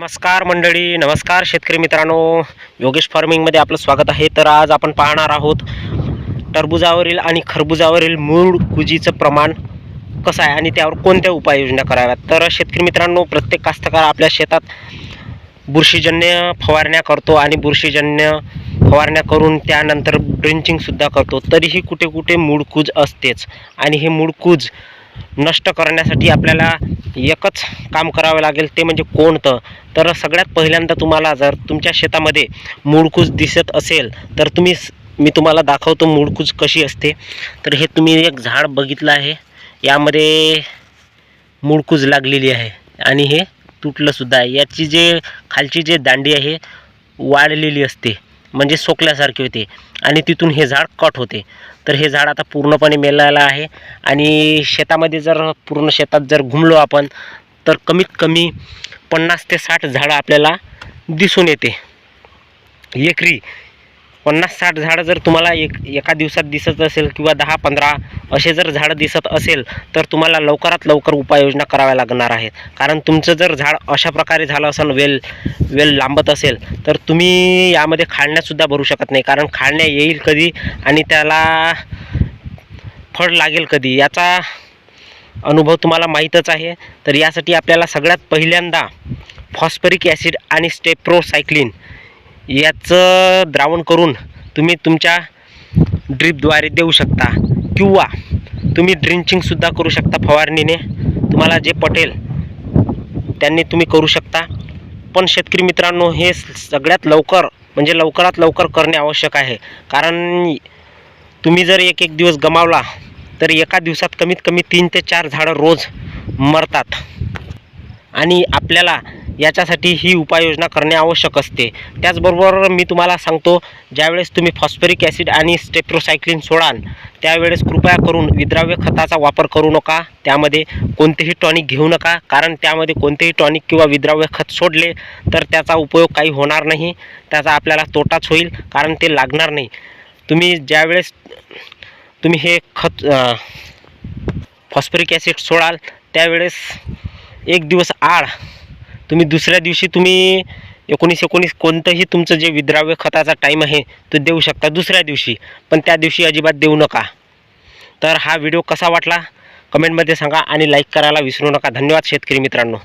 नमस्कार मंडळी, नमस्कार शेतकरी मित्रांनो, योगेश फार्मिंगमध्ये आपलं स्वागत आहे. तर आज आपण पाहणार आहोत टरबुजावरील आणि खरबुजावरील मूळ कुजीचं प्रमाण कसं आहे आणि त्यावर कोणत्या उपाययोजना कराव्यात. तर शेतकरी मित्रांनो, प्रत्येक कास्तकार आपल्या शेतात बुरशीजन्य फवारण्या करतो आणि बुरशीजन्य फवारण्या करून त्यानंतर ड्रिंचिंगसुद्धा करतो, तरीही कुठे कुठे मूळकूज असतेच. आणि हे मूळकूज नष्ट करण्यासाठी आपल्याला एकच काम करावं लागेल, ते म्हणजे कोणतं. तर सगळ्यात पहिल्यांदा तुम्हाला जर तुमच्या शेतामध्ये मूळकूज दिसत असेल तर मी तुम्हाला दाखवतो मूळकूज कशी असते. तर हे तुम्ही एक झाड बघितलं आहे, यामध्ये मूळकूज लागलेली आहे आणि हे तुटलंसुद्धा आहे. याची जे खालची जे दांडी आहे वाळलेली असते, म्हणजे सोकल्यासारखी होते आणि तिथून हे झाड कट होते. तर हे झाड आता पूर्णपणे मेलेलं आहे आणि शेतामध्ये जर पूर्ण शेतात जर घुमलो आपण तर कमीत कमी 50 ते 60 झाडं आपल्याला दिसून येते. एकरी 50-60 झाडं जर तुम्हाला एका दिवसात दिसत असेल किंवा 10-15 असे जर झाडं दिसत असेल तर तुम्हाला लवकरात लवकर उपाययोजना कराव्या लागणार आहेत. कारण तुमचं जर झाड अशा प्रकारे झालं असेल, वेल लांबत असेल, तर तुम्ही यामध्ये खाळण्यासुद्धा भरू शकत नाही. कारण खाळण्या येईल कधी आणि त्याला फळ लागेल कधी, याचा अनुभव तुम्हाला माहीतच आहे. तर यासाठी आपल्याला सगळ्यात पहिल्यांदा फॉस्फरिक ॲसिड आणि स्टेप्रोसायक्लिन याचं द्रावण करून तुम्ही तुमच्या ड्रीपद्वारे देऊ शकता किंवा तुम्ही ड्रिंचिंगसुद्धा करू शकता. फवारणीने तुम्हाला जे पटेल त्यांनी तुम्ही करू शकता. पण शेतकरी मित्रांनो, हे सगळ्यात लवकर म्हणजे लवकरात लवकर करणे आवश्यक आहे. कारण तुम्ही जर एक दिवस गमावला तर एका दिवसात कमीत कमी 3 ते 4 झाडं रोज मरतात आणि आपल्याला याच्यासाठी ही उपाययोजना करणे आवश्यक असते. त्याचबरोबर मी तुम्हाला सांगतो, ज्यावेळेस तुम्ही फॉस्फरिक ॲसिड आणि स्टेप्रोसायक्लिन सोडाल त्यावेळेस कृपया करून विद्राव्य खताचा वापर करू नका. त्यामध्ये कोणतेही टॉनिक घेऊ नका, कारण त्यामध्ये कोणतेही टॉनिक किंवा विद्राव्य खत सोडले तर त्याचा उपयोग काही होणार नाही, त्याचा आपल्याला तोटाच होईल, कारण ते लागणार नाही. तुम्ही ज्यावेळेस तुम्ही हे खत फॉस्फरिक ॲसिड सोडाल त्यावेळेस एक दिवस आड तुम्ही दुसऱ्या दिवशी तुम्ही 19-19 कोणतंही तुमचं जे विद्राव्य खताचा टाईम आहे तो देऊ शकता दुसऱ्या दिवशी, पण त्या दिवशी अजिबात देऊ नका. तर हा व्हिडिओ कसा वाटला कमेंटमध्ये सांगा आणि लाईक करायला विसरू नका. धन्यवाद शेतकरी मित्रांनो.